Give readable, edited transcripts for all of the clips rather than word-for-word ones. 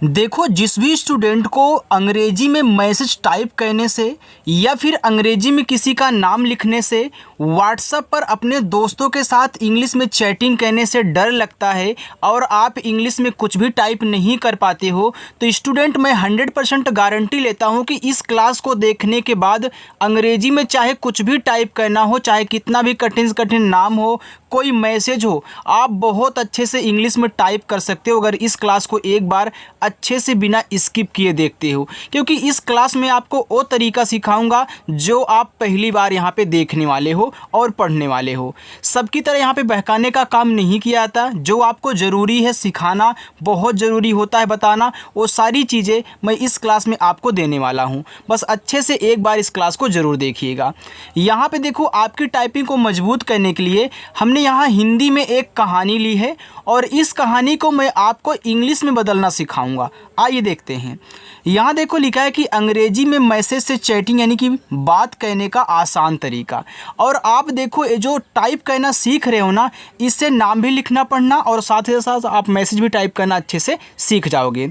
देखो, जिस भी स्टूडेंट को अंग्रेजी में मैसेज टाइप करने से या फिर अंग्रेजी में किसी का नाम लिखने से व्हाट्सएप पर अपने दोस्तों के साथ इंग्लिश में चैटिंग करने से डर लगता है और आप इंग्लिश में कुछ भी टाइप नहीं कर पाते हो, तो स्टूडेंट मैं 100% गारंटी लेता हूं कि इस क्लास को देखने के बाद अंग्रेजी में चाहे कुछ भी टाइप करना हो, चाहे कितना भी कठिन से कठिन नाम हो, कोई मैसेज हो, आप बहुत अच्छे से इंग्लिश में टाइप कर सकते हो अगर इस क्लास को एक बार अच्छे से बिना स्किप किए देखते हो। क्योंकि इस क्लास में आपको वो तरीका सिखाऊंगा जो आप पहली बार यहाँ पे देखने वाले हो और पढ़ने वाले हो। सबकी तरह यहाँ पे बहकाने का काम नहीं किया जाता। जो आपको ज़रूरी है सिखाना, बहुत ज़रूरी होता है बताना, वो सारी चीज़ें मैं इस क्लास में आपको देने वाला हूँ। बस अच्छे से एक बार इस क्लास को ज़रूर देखिएगा। यहाँ पे देखो, आपकी टाइपिंग को मजबूत करने के लिए हमने यहाँ हिंदी में एक कहानी ली है और इस कहानी को मैं आपको इंग्लिश में बदलना सिखाऊंगा। आइए देखते हैं। यहाँ देखो लिखा है कि अंग्रेजी में मैसेज से चैटिंग यानी कि बात कहने का आसान तरीका। और आप देखो, ये जो टाइप करना सीख रहे हो ना, इससे नाम भी लिखना पढ़ना और साथ ही साथ आप मैसेज भी टाइप करना अच्छे से सीख जाओगे।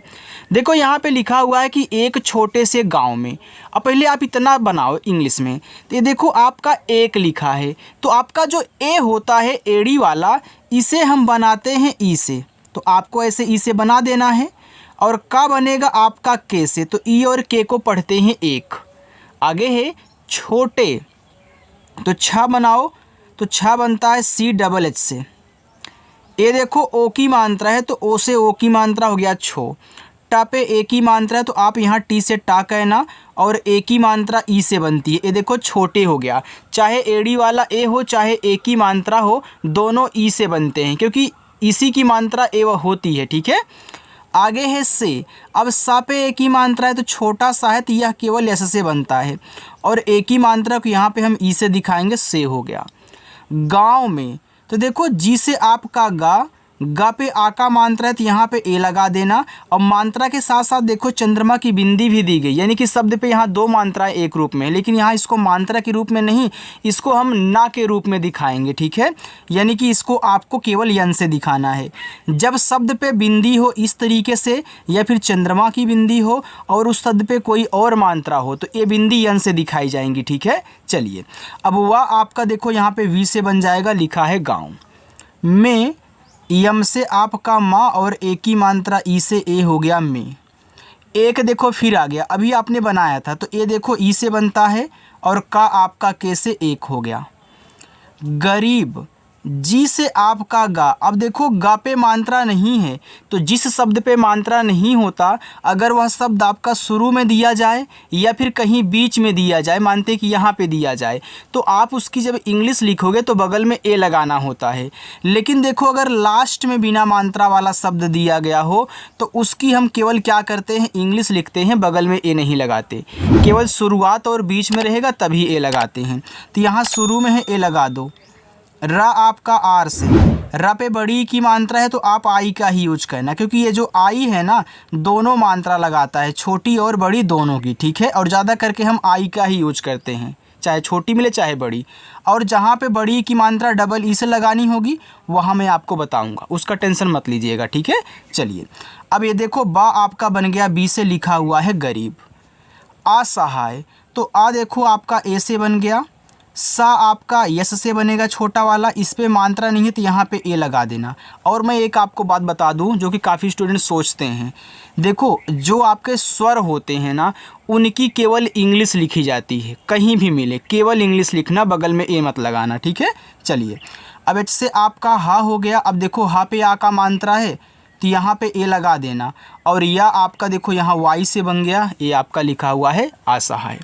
देखो यहाँ पे लिखा हुआ है कि एक छोटे से गांव में। अब पहले आप इतना बनाओ इंग्लिश में, तो ये देखो आपका एक लिखा है, तो आपका जो ए होता है एड़ी वाला, इसे हम बनाते हैं ई से, तो आपको ऐसे ई से बना देना है। और का बनेगा आपका के से, तो ई और के को पढ़ते हैं एक। आगे है छोटे, तो छ बनाओ, तो छ बनता है सी डबल एच से। ये देखो ओ की मात्रा है, तो ओ से ओ की मात्रा हो गया छो। टा पे ए की मात्रा है, तो आप यहाँ टी से टा कहना, और ए की मात्रा ई से बनती है। ये देखो छोटे हो गया, चाहे एड़ी वाला ए हो चाहे ए की मात्रा हो, दोनों ई से बनते हैं क्योंकि इसी की मात्रा ए होती है। ठीक है, आगे है से। अब सा पे ए की मात्रा है, तो छोटा सा है, तो यह केवल एस से बनता है, और ए की मात्रा को यहाँ पे हम ई से दिखाएंगे, से हो गया। गांव में, तो देखो जी से आपका गा पे आ का मात्रा है, तो यहाँ पे ए लगा देना। और मात्रा के साथ साथ देखो चंद्रमा की बिंदी भी दी गई, यानी कि शब्द पे यहाँ दो मात्राएं एक रूप में, लेकिन यहाँ इसको मात्रा के रूप में नहीं, इसको हम ना के रूप में दिखाएंगे। ठीक है, यानी कि इसको आपको केवल यन से दिखाना है। जब शब्द पे बिंदी हो इस तरीके से, या फिर चंद्रमा की बिंदी हो और उस शब्द पे कोई और मात्रा हो, तो ये बिंदी यन से दिखाई जाएंगी। ठीक है, चलिए अब वह आपका देखो यहाँ पे वी से बन जाएगा, लिखा है गाँव में। यम से आपका माँ और ए की मात्रा ई से ए हो गया में। एक देखो फिर आ गया, अभी आपने बनाया था, तो ए देखो ई से बनता है और का आपका के से एक हो गया। गरीब, जी से आपका गा। अब देखो गा पे मात्रा नहीं है, तो जिस शब्द पे मात्रा नहीं होता, अगर वह शब्द आपका शुरू में दिया जाए या फिर कहीं बीच में दिया जाए, मानते कि यहाँ पे दिया जाए, तो आप उसकी जब इंग्लिश लिखोगे तो बगल में ए लगाना होता है। लेकिन देखो अगर लास्ट में बिना मात्रा वाला शब्द दिया गया हो, तो उसकी हम केवल क्या करते हैं, इंग्लिश लिखते हैं, बगल में ए नहीं लगाते, केवल शुरुआत और बीच में रहेगा तभी ए लगाते हैं। तो यहाँ शुरू में है, ए लगा दो। रा आपका आर से, रा पे बड़ी की मात्रा है, तो आप आई का ही यूज करना, क्योंकि ये जो आई है ना, दोनों मात्रा लगाता है, छोटी और बड़ी दोनों की। ठीक है, और ज़्यादा करके हम आई का ही यूज करते हैं, चाहे छोटी मिले चाहे बड़ी। और जहाँ पे बड़ी की मात्रा डबल ई से लगानी होगी वहाँ मैं आपको बताऊँगा, उसका टेंशन मत लीजिएगा। ठीक है, चलिए अब ये देखो बा आपका बन गया बी से, लिखा हुआ है गरीब। असहाय, तो आ देखो आपका ए से बन गया। सा आपका यस से बनेगा, छोटा वाला, इस पे मात्रा नहीं है तो यहाँ पे ए लगा देना। और मैं एक आपको बात बता दूं जो कि काफ़ी स्टूडेंट सोचते हैं, देखो जो आपके स्वर होते हैं ना, उनकी केवल इंग्लिश लिखी जाती है, कहीं भी मिले केवल इंग्लिश लिखना, बगल में ए मत लगाना। ठीक है, चलिए अब एच से आपका हा हो गया। अब देखो हा पे आ का मात्रा है, तो यहाँ पे ए लगा देना। और या आपका देखो यहाँ वाई से बन गया, ये आपका लिखा हुआ है असहाय।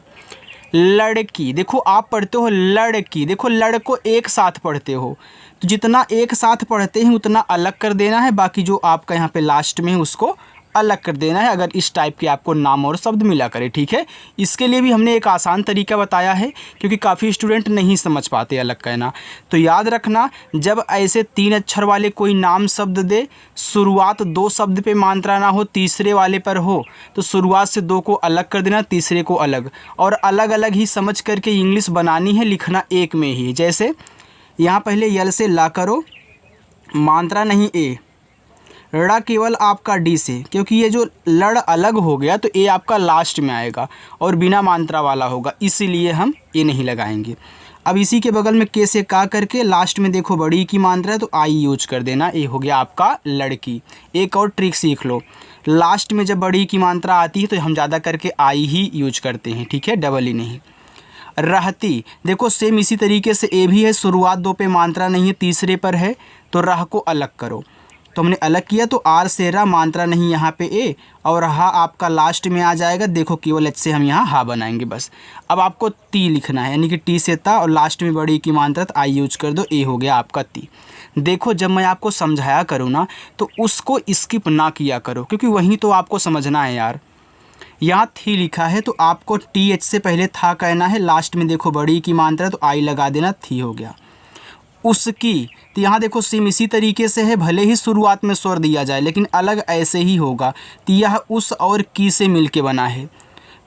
लड़की, देखो आप पढ़ते हो लड़की, देखो लड़ को एक साथ पढ़ते हो, तो जितना एक साथ पढ़ते हैं उतना अलग कर देना है, बाकी जो आपका यहाँ पे लास्ट में है उसको अलग कर देना है, अगर इस टाइप के आपको नाम और शब्द मिला करे। ठीक है, इसके लिए भी हमने एक आसान तरीका बताया है, क्योंकि काफ़ी स्टूडेंट नहीं समझ पाते अलग कहना। तो याद रखना, जब ऐसे 3 अक्षर वाले कोई नाम शब्द दे, शुरुआत 2 शब्द पे मात्रा ना हो, तीसरे वाले पर हो, तो शुरुआत से 2 को अलग कर देना, तीसरे को अलग, और अलग अलग ही समझ करके इंग्लिश बनानी है, लिखना एक में ही। जैसे यहाँ पहले यल से ला करो, मात्रा नहीं ए, ड़ केवल आपका डी से, क्योंकि ये जो लड़ अलग हो गया तो ए आपका लास्ट में आएगा और बिना मात्रा वाला होगा, इसीलिए हम ए नहीं लगाएंगे। अब इसी के बगल में के से का करके लास्ट में देखो बड़ी की मात्रा है तो आई यूज कर देना, ए हो गया आपका लड़की। एक और ट्रिक सीख लो, लास्ट में जब बड़ी की मात्रा आती है तो हम ज़्यादा करके आई ही यूज करते हैं, ठीक है, डबल ही नहीं। रहती, देखो सेम इसी तरीके से ए भी है, शुरुआत दो पे मात्रा नहीं है, तीसरे पर है तो रह को अलग करो, तो हमने अलग किया तो आर से रा, मात्रा नहीं यहाँ पे ए, और हा आपका लास्ट में आ जाएगा। देखो केवल एच से हम यहाँ हा बनाएंगे बस। अब आपको ती लिखना है, यानी कि टी से ता और लास्ट में बड़ी की मात्रा तो आई यूज कर दो, ए हो गया आपका ती। देखो जब मैं आपको समझाया करूँ ना तो उसको स्किप ना किया करो, क्योंकि वहीं तो आपको समझना है यार। यहाँ थी लिखा है तो आपको टी एच से पहले था कहना है, लास्ट में देखो बड़ी की मात्रा तो आई लगा देना, थी हो गया। उसकी, तो यहाँ देखो सेम इसी तरीके से है, भले ही शुरुआत में स्वर दिया जाए लेकिन अलग ऐसे ही होगा। तो यह उस और की से मिलके बना है,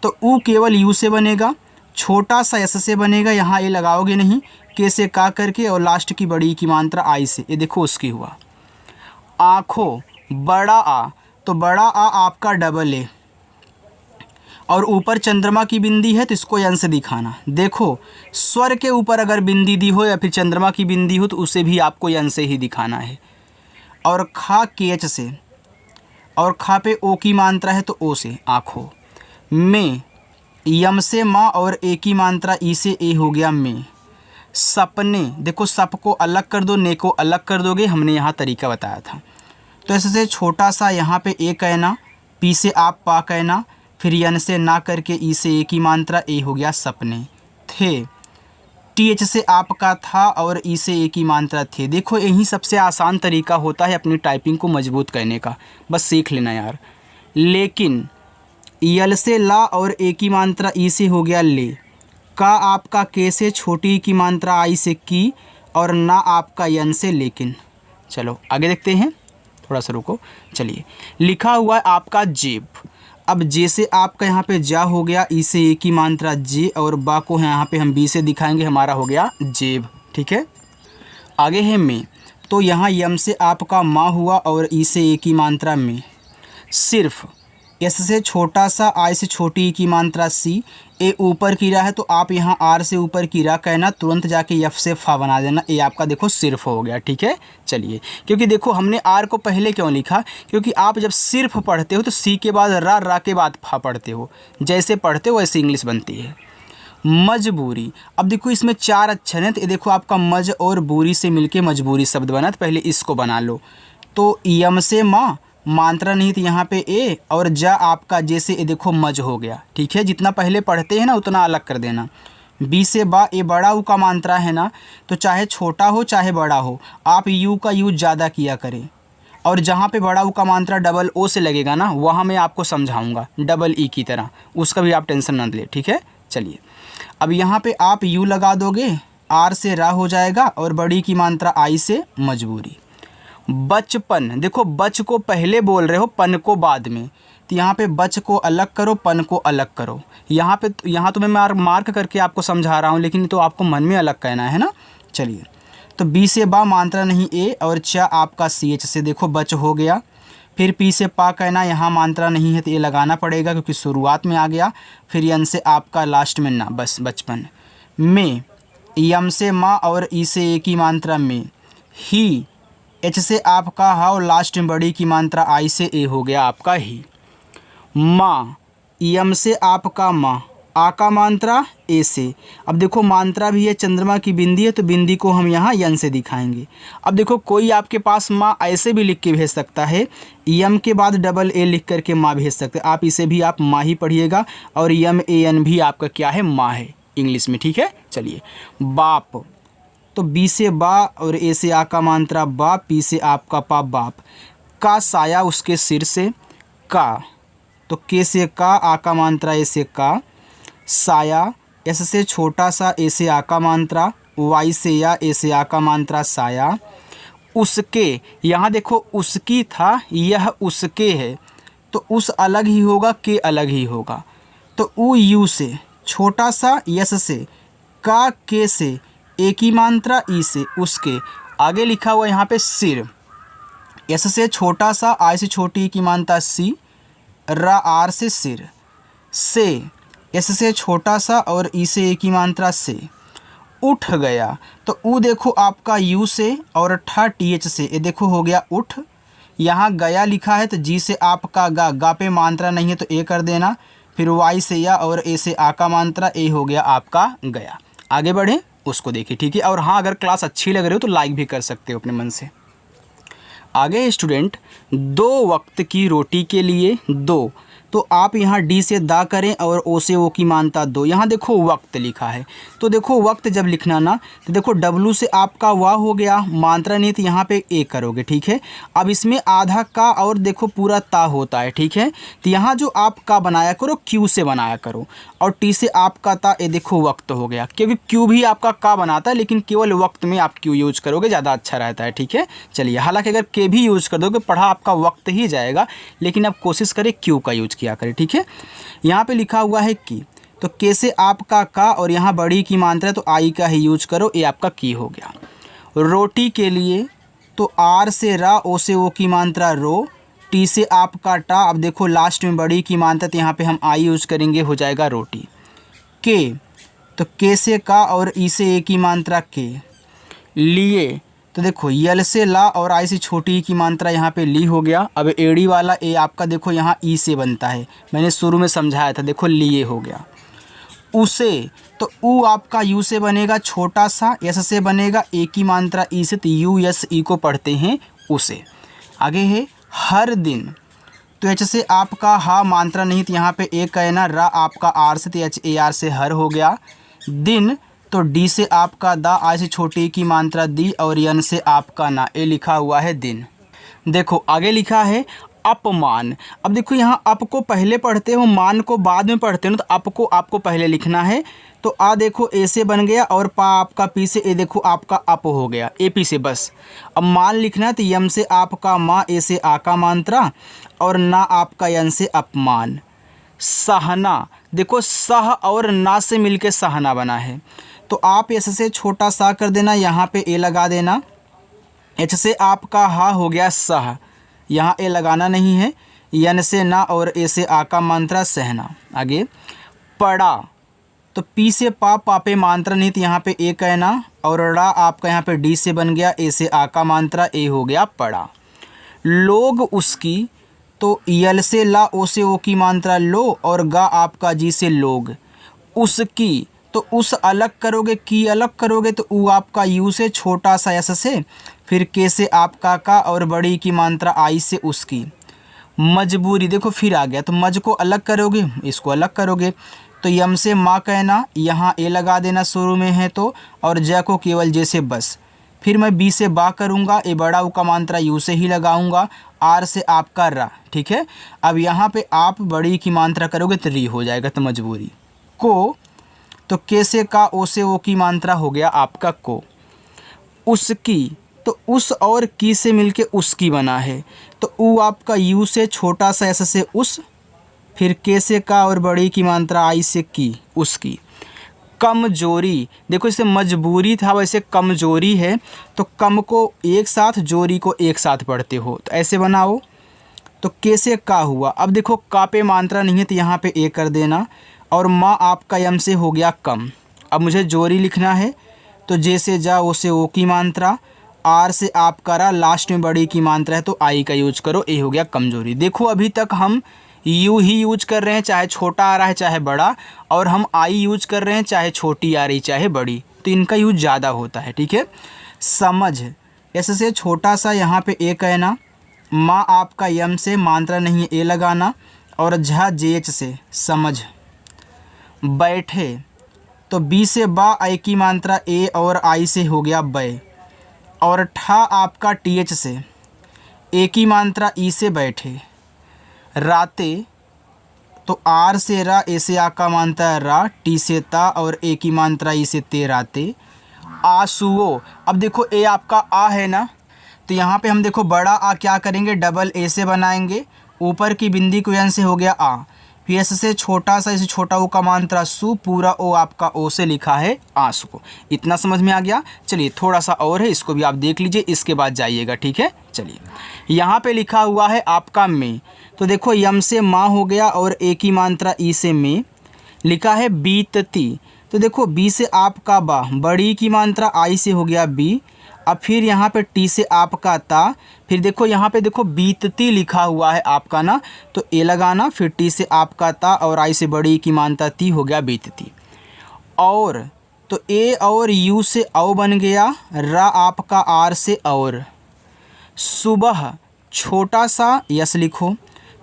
तो ऊ केवल यू से बनेगा, छोटा सा एस से बनेगा, यहाँ ए लगाओगे नहीं, के से का करके और लास्ट की बड़ी की मात्रा आई से, ये देखो उसकी हुआ। आँखों, बड़ा आ, तो बड़ा आ आपका डबल ए और ऊपर चंद्रमा की बिंदी है तो इसको यन से दिखाना। देखो स्वर के ऊपर अगर बिंदी दी हो या फिर चंद्रमा की बिंदी हो तो उसे भी आपको यन से ही दिखाना है। और खा के एच से, और खा पे ओ की मात्रा है तो ओ से, आँखों। में, यम से माँ और ए की मात्रा ई से, ए हो गया में। सपने, देखो सप को अलग कर दो, ने को अलग कर दोगे, हमने यहाँ तरीका बताया था। तो ऐसे छोटा सा यहाँ पे ए कहना, पी से आप पा कहना, फिर यन से ना करके ई से ए की मात्रा, ए हो गया सपने। थे, टी एच से आपका था और ई से ए की मात्रा थे। देखो यही सबसे आसान तरीका होता है अपनी टाइपिंग को मजबूत करने का, बस सीख लेना यार। लेकिन यल से ला और ए की मात्रा ई से हो गया ले। का आपका के से छोटी की मात्रा आई से की, और ना आपका यन से लेकिन। चलो आगे देखते हैं, थोड़ा सा रुको, चलिए। लिखा हुआ है आपका जेब। अब जे से आपका यहाँ पे जा हो गया, ई से ए की मात्रा जे, और बा को यहाँ पे हम बी से दिखाएंगे, हमारा हो गया जेब, ठीक है। आगे है में, तो यहाँ यम से आपका माँ हुआ और ई से ए की मात्रा में। सिर्फ, एस से छोटा सा, आई से छोटी की मात्रा सी, ए ऊपर की रा है तो आप यहाँ आर से ऊपर की रा कहना, तुरंत जाके एफ से फा बना देना, ए आपका देखो सिर्फ हो गया, ठीक है। चलिए, क्योंकि देखो हमने आर को पहले क्यों लिखा, क्योंकि आप जब सिर्फ पढ़ते हो तो सी के बाद रा, रा के बाद फा पढ़ते हो, जैसे पढ़ते हो वैसे इंग्लिश बनती है। मजबूरी, अब देखो इसमें 4 अक्षर हैं, तो ये देखो आपका मज और बूरी से मिलके मजबूरी शब्द बना, तो पहले इसको बना लो। तो यम से माँ, मात्रा नहीं थी यहाँ पे ए, और जा आपका जैसे ये देखो मज हो गया, ठीक है। जितना पहले पढ़ते हैं ना उतना अलग कर देना। बी से बा, ए बड़ा ऊ का मात्रा है ना, तो चाहे छोटा हो चाहे बड़ा हो, आप यू का यूज ज़्यादा किया करें। और जहाँ पे बड़ा ऊ का मात्रा डबल ओ से लगेगा ना, वहाँ मैं आपको समझाऊंगा डबल ई की तरह, उसका भी आप टेंशन ना ले, ठीक है। चलिए, अब यहाँ पे आप यू लगा दोगे, आर से रा हो जाएगा, और बड़ी की मात्रा आई से मजबूरी। बचपन, देखो बच को पहले बोल रहे हो, पन को बाद में, तो यहाँ पे बच को अलग करो, पन को अलग करो। यहाँ तो मैं मार्क करके आपको समझा रहा हूँ, लेकिन तो आपको मन में अलग कहना है ना। चलिए, तो बी से बा मात्रा नहीं ए, और चा आपका सी एच से देखो बच हो गया। फिर पी से पा कहना, यहाँ मात्रा नहीं है तो ये लगाना पड़ेगा क्योंकि शुरुआत में आ गया। फिर यन से आपका लास्ट में ना, बस बचपन। में, यम से माँ और ई से ए की मात्रा में। ही, एच से आपका हा और लास्ट में बड़ी की मात्रा आई से, ए हो गया आपका ही। माँ, यम से आपका माँ, आ का मात्रा ए से। अब देखो मात्रा भी है, चंद्रमा की बिंदी है, तो बिंदी को हम यहाँ यन से दिखाएंगे। अब देखो कोई आपके पास माँ ऐसे भी लिख के भेज सकता है, यम के बाद डबल ए लिख करके माँ भेज सकते हैं, आप इसे भी आप माँ ही पढ़िएगा, और यम ए एन भी आपका क्या है, माँ है इंग्लिश में, ठीक है। चलिए, बाप, तो बी से बा और ए से आ का मात्रा बा, पी से आपका पा बाप। का साया उसके सिर से, का, तो के से का, आ का मात्रा ए से का, साया, एस से छोटा सा, ए से आ का मात्रा, वाई से या, ए से आ का मात्रा साया। उसके, यहाँ देखो उसकी था, यह उसके है, तो उस अलग ही होगा, के अलग ही होगा, तो ऊ यू से, छोटा सा यस से, का के से, ए की मात्रा ई से, उसके। आगे लिखा हुआ यहाँ पे सिर, एस से छोटा सा, आई से छोटी की मानता सी, रा आर से सिर, से एस से छोटा सा और ई से ए की मात्रा से, उठ गया। तो ऊ देखो आपका यू से और ठा टी एच से, ये देखो हो गया उठ। यहाँ गया लिखा है तो जी से आपका गा, गा पे मात्रा नहीं है तो ए कर देना, फिर वाई से या और ए से आ का मात्रा, ए हो गया आपका गया। आगे बढ़े उसको देखिए, ठीक है। और हाँ, अगर क्लास अच्छी लग रही हो तो लाइक भी कर सकते हो अपने मन से। आगे स्टूडेंट, 2 वक्त की रोटी के लिए 2, तो आप यहाँ डी से दा करें और ओ से ओ की मानता 2। यहाँ देखो वक्त लिखा है, तो देखो वक्त जब लिखना ना तो देखो डब्लू से आपका वाह हो गया, मात्रा नहीं तो यहाँ पे ए करोगे, ठीक है। अब इसमें आधा का और देखो पूरा ता होता है, ठीक है। तो यहाँ जो आप का बनाया करो क्यू से बनाया करो, और टी से आपका ता, ये देखो वक्त हो गया, क्योंकि क्यू भी आपका का बनाता है लेकिन केवल वक्त में आप क्यू यूज करोगे, ज़्यादा अच्छा रहता है, ठीक है। चलिए, हालांकि अगर के भी यूज कर दोगे पढ़ा आपका वक्त ही जाएगा, लेकिन आप कोशिश करें क्यू का यूज किया करें, ठीक है। यहाँ पे लिखा हुआ है की, तो के से आपका का और यहाँ बड़ी की मात्रा है तो आई का ही यूज करो, ये आपका की हो गया। रोटी के लिए तो आर से रा, ओ से ओ की मात्रा रो, टी से आपका टा, अब देखो लास्ट में बड़ी की मात्रा तो यहाँ पे हम आई यूज करेंगे, हो जाएगा रोटी। के, तो के से का और ई से ए की मात्रा के, लिए तो देखो यल से ला और आई से छोटी की मात्रा यहाँ पे ली हो गया। अब एड़ी वाला ए आपका देखो यहाँ ई से बनता है, मैंने शुरू में समझाया था, देखो लिए हो गया। उसे, तो ऊ आपका यू से बनेगा छोटा सा, एस से बनेगा ए की मात्रा ई से, तो यू एस ई को पढ़ते हैं उसे। आगे है हर दिन, तो एच से आपका हा मात्रा नहीं तो यहाँ पे ए कहना, रा आपका आर से, तो एच ए आर से हर हो गया। दिन, तो डी से आपका दा, आई से छोटी की मात्रा दी और यन से आपका ना, ए लिखा हुआ है दिन। देखो आगे लिखा है अपमान। अब देखो यहाँ अप को पहले पढ़ते हो, मान को बाद में पढ़ते हो, तो अप को आपको पहले लिखना है। तो आ देखो ए से बन गया और पा आपका पी से, ए देखो आपका अप हो गया, ए पी से बस। अब मान लिखना है तो यम से आपका माँ, ए से आ का मात्रा और ना आपका यन से अपमान। सहना, देखो सह और ना से मिलके सहना बना है, तो आप एस से छोटा सा कर देना, यहाँ पे ए लगा देना। एच से आपका हा हो गया सह, यहाँ ए लगाना नहीं है। यन से ना और ए से आ का मात्रा सहना। आगे पड़ा, तो पी से पा, पा पे मात्रा नहीं तो यहाँ पे ए कहना, और ड़ा आपका यहाँ पे डी से बन गया, ए से आ का मात्रा, ए हो गया पड़ा। लोग उसकी, तो यल से ला, ओ से ओ की मात्रा लो और गा आपका जी से लोग। उसकी, तो उस अलग करोगे, की अलग करोगे तो ऊ आपका यू से छोटा सा एस से, फिर के से आपका का और बड़ी की मात्रा आई से उसकी। मजबूरी, देखो फिर आ गया, तो मज को अलग करोगे, इसको अलग करोगे, तो यम से माँ कहना, यहाँ ए लगा देना शुरू में है तो, और ज को केवल जैसे बस। फिर मैं बी से बा करूँगा, ए बड़ा ऊ का मात्रा यू से ही लगाऊंगा, आर से आपका रा, ठीक है। अब यहाँ पे आप बड़ी की मात्रा करोगे तो री हो जाएगा, तो मजबूरी। को, तो के से का, ओ से ओ की मात्रा हो गया आपका को। उसकी, तो उस और की से मिलके उसकी बना है, तो ऊ आपका यू से छोटा सा एस से उस, फिर के से का और बड़ी की मात्रा आई से की उसकी। कमजोरी, देखो इसे मजबूरी था वैसे कमजोरी है, तो कम को एक साथ, जोरी को एक साथ पढ़ते हो, तो ऐसे बनाओ। तो के से का हुआ, अब देखो का पे मात्रा नहीं है तो यहाँ पे ए कर देना, और माँ आपका यम से हो गया कम। अब मुझे जोरी लिखना है, तो जे से जा, ओ से ओ की मात्रा, आर से आप करा, लास्ट में बड़ी की मात्रा है तो आई का यूज करो, ए हो गया कमजोरी। देखो अभी तक हम यू ही यूज कर रहे हैं, चाहे छोटा आ रहा है चाहे बड़ा, और हम आई यूज कर रहे हैं चाहे छोटी आ रही चाहे बड़ी, तो इनका यूज ज़्यादा होता है, ठीक है। समझ, एस से छोटा सा यहाँ पे ए कहना, माँ आपका यम से मात्रा नहीं है ए लगाना, और झा जे एच से समझ। बैठे, तो बी से बा, आई की मात्रा ए और आई से हो गया बै, और ठा आपका टी एच से, ए की मात्रा ई से बैठे। राते, तो आर से रा, ए से आ का मात्रा रा, टी से ता और ए की मात्रा ई से ते राते। आंसुओं, अब देखो ए आपका आ है ना, तो यहाँ पे हम देखो बड़ा आ क्या करेंगे, डबल ए से बनाएंगे, ऊपर की बिंदी को यन से हो गया आ, फिर एस से छोटा सा, इसे छोटा ओ का मात्रा सु, पूरा ओ आपका ओ से लिखा है आंसू को। इतना समझ में आ गया। चलिए थोड़ा सा और है, इसको भी आप देख लीजिए, इसके बाद जाइएगा, ठीक है। चलिए यहाँ पे लिखा हुआ है आपका में, तो देखो यम से माँ हो गया और ए की मात्रा ई से में, लिखा है बीतती, तो देखो बी से आपका बा, बड़ी की मात्रा आई से हो गया बी, अब फिर यहाँ पे टी से आपका ता, फिर देखो यहाँ पे देखो बीतती लिखा हुआ है आपका ना, तो ए लगाना, फिर टी से आपका ता और आई से बड़ी की मात्रा ती, हो गया बीतती। और तो ए और यू से औ बन गया, रा आपका आर से और, सुबह छोटा सा यस लिखो,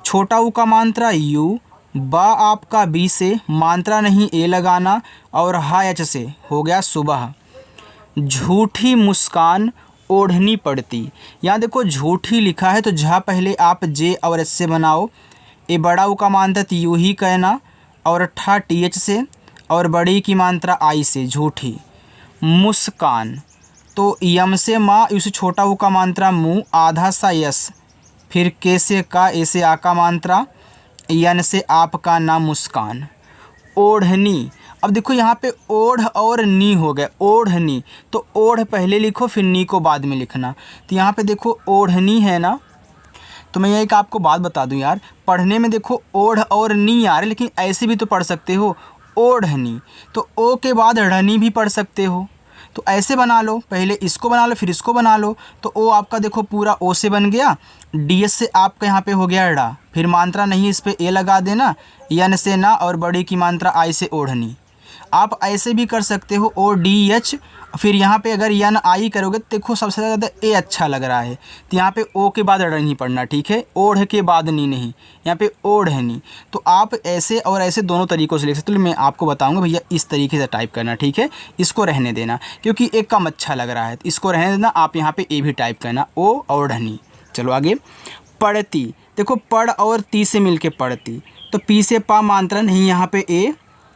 छोटा ऊ का मात्रा यू, बा आपका बी से, मात्रा नहीं ए लगाना, और हा एच से, हो गया सुबह। झूठी मुस्कान ओढ़नी पड़ती, यहाँ देखो झूठी लिखा है तो झा पहले आप जे और एच से बनाओ, ए बड़ा ऊ का मात्रा यू ही कहना, और ठा टी एच से, और बड़ी की मात्रा आई से, झूठी। मुस्कान तो यम से माँ, यू से छोटा ऊ का मात्रा मुँह, आधा सा यस, फिर के से का, ए से आ का मात्रा, यन से आपका नाम मुस्कान। ओढ़नी, अब देखो यहाँ पे ओढ़ और नी हो गए, ओढ़नी, तो ओढ़ पहले लिखो फिर नी को बाद में लिखना, तो यहाँ पे देखो ओढ़नी है ना, तो मैं एक आपको बात बता दूं यार, पढ़ने में देखो ओढ़ और नी आ रहे, लेकिन ऐसे भी तो पढ़ सकते हो ओढ़नी, तो ओ के बाद ढ़नी भी पढ़ सकते हो, तो ऐसे बना लो, पहले इसको बना लो फिर इसको बना लो, तो ओ आपका देखो पूरा ओ से बन गया, डी एस से आपका यहाँ पे हो गया डा, फिर मात्रा नहीं इस पे ए लगा देना, यन से ना, और बड़ी की मात्रा आई से ओढ़नी। आप ऐसे भी कर सकते हो ओ डी एच, फिर यहाँ पे अगर यन आई करोगे तो देखो सबसे ज़्यादा ए अच्छा लग रहा है, तो यहाँ पे ओ के बाद ड़ नहीं पढ़ना, ठीक है, ओढ़ के बाद नी नहीं, यहाँ पे ओढ़नी। तो आप ऐसे और ऐसे दोनों तरीक़ों से लिख सकते हो, मैं आपको बताऊंगा भैया इस तरीके से टाइप करना, ठीक है। इसको रहने देना क्योंकि एक कम अच्छा लग रहा है, तो इसको रहने देना, आप यहाँ पर ए भी टाइप करना, ओ ओढ़नी। चलो आगे, पढ़ती, देखो पढ़ और ती से मिल के पढ़ती, तो पी से पा मात्रा नहीं यहाँ पे ए,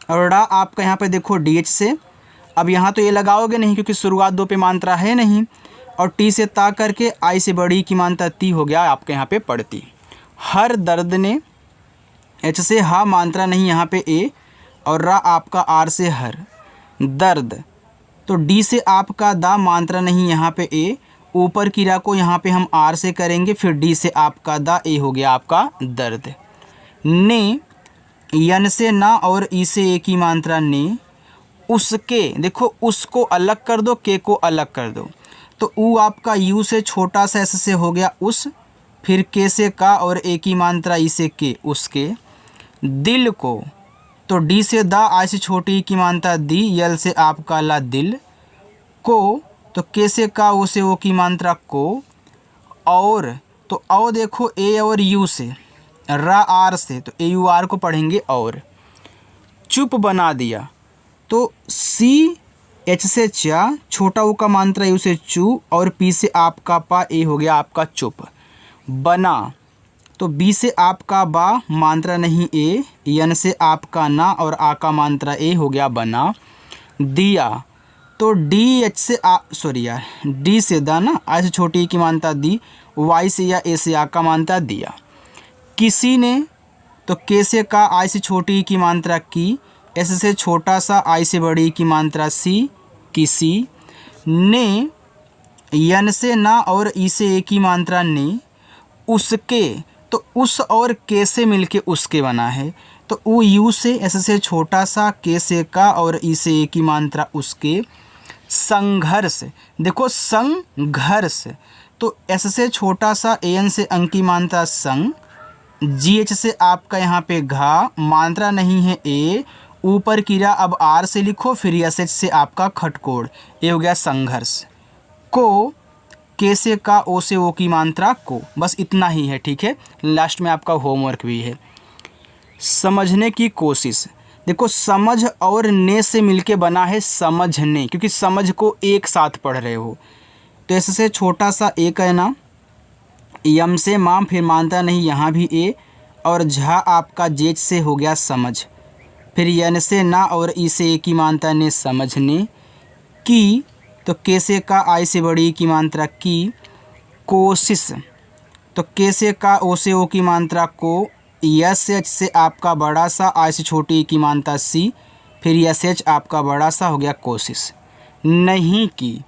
और डा आपका यहाँ पे देखो डी एच से, अब यहाँ तो ये लगाओगे नहीं क्योंकि शुरुआत दो पे मात्रा है नहीं, और टी से ता करके आई से बड़ी की मात्रा ती, हो गया आपके यहाँ पे पढ़ती। हर दर्द ने, एच से हा मात्रा नहीं यहाँ पे ए, और रा आपका आर से हर, दर्द, तो डी से आपका दा, मात्रा नहीं यहाँ पे ए, ऊपर की रा को यहाँ पे हम आर से करेंगे, फिर डी से आपका दा, ए हो गया आपका दर्द। ने, यन से ना और ई से ए की मात्रा ने, उसके, देखो उसको अलग कर दो, के को अलग कर दो, तो ऊ आपका यू से छोटा सा एस से हो गया उस, फिर के से का और ए की मात्रा ई से के, उसके। दिल को, तो डी से दा, आई से छोटी की मात्रा दी, यल से आपका ला दिल। को, तो के से का, ओ से ओ की मात्रा को। और, तो औ देखो ए और यू से, रा आर से, तो ए यू आर को पढ़ेंगे और। चुप बना दिया, तो सी एच से चा, छोटा ऊ का मात्रा यू से चू, और पी से आपका पा, ए हो गया आपका चुप। बना, तो बी से आपका बा, मात्रा नहीं ए, यन से आपका ना, और आ का मात्रा ए, हो गया बना। दिया, तो डी एच से सॉरी यार, डी से दा ना, आई से छोटी की मात्रा दी, वाई से या ए से आ का मात्रा दिया। किसी ने, तो के से का, आई से छोटी की मात्रा की, एस से छोटा सा, आई से बड़ी की मात्रा सी, किसी। ने, यन से ना और ई से ए की मात्रा ने, उसके, तो उस और के से मिलके उसके बना है, तो ऊ यू से, एस से छोटा सा, के से का और ई से ए की मात्रा उसके। संघर्ष, देखो संघर्ष, तो एस से छोटा सा, ए एन से अंक की मात्रा संग, जी एच से आपका यहाँ पे घा, मात्रा नहीं है ए, ऊपर किरा अब आर से लिखो, फिर एस एच से आपका खटकोड़, ये हो गया संघर्ष। को, के से का, ओ से ओ की मात्रा को, बस इतना ही है, ठीक है। लास्ट में आपका होमवर्क भी है। समझने की कोशिश, देखो समझ और ने से मिलके बना है समझने, क्योंकि समझ को एक साथ पढ़ रहे हो, तो इससे छोटा सा ए कहना, यम से माम, फिर मानता नहीं यहाँ भी ए, और झा आपका जेच से हो गया समझ, फिर यन से ना और ई से ए की मात्रा ने, समझने। की, तो के से का, आई से बड़ी की मात्रा की। कोशिश, तो के से का, ओ से ओ की मात्रा को, यस एच से आपका बड़ा सा, आई से छोटी की मानता सी, फिर यस एच आपका बड़ा सा हो गया कोशिश। नहीं की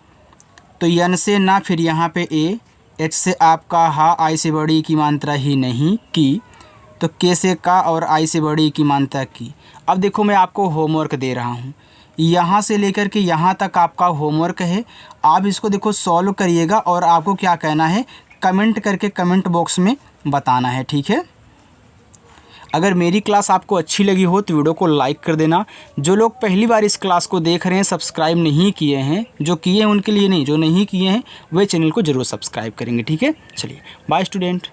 तो यन से ना, फिर यहाँ पे ए, एच से आपका हा, आई से बड़ी की मात्रा ही नहीं की, तो के से का और आई से बड़ी की मात्रा की। अब देखो मैं आपको होमवर्क दे रहा हूँ, यहाँ से लेकर के यहाँ तक आपका होमवर्क है। आप इसको देखो सॉल्व करिएगा और आपको क्या कहना है कमेंट करके कमेंट बॉक्स में बताना है, ठीक है। अगर मेरी क्लास आपको अच्छी लगी हो तो वीडियो को लाइक कर देना। जो लोग पहली बार इस क्लास को देख रहे हैं, सब्सक्राइब नहीं किए हैं, जो किए हैं उनके लिए नहीं, जो नहीं किए हैं वे चैनल को ज़रूर सब्सक्राइब करेंगे, ठीक है। चलिए बाय स्टूडेंट।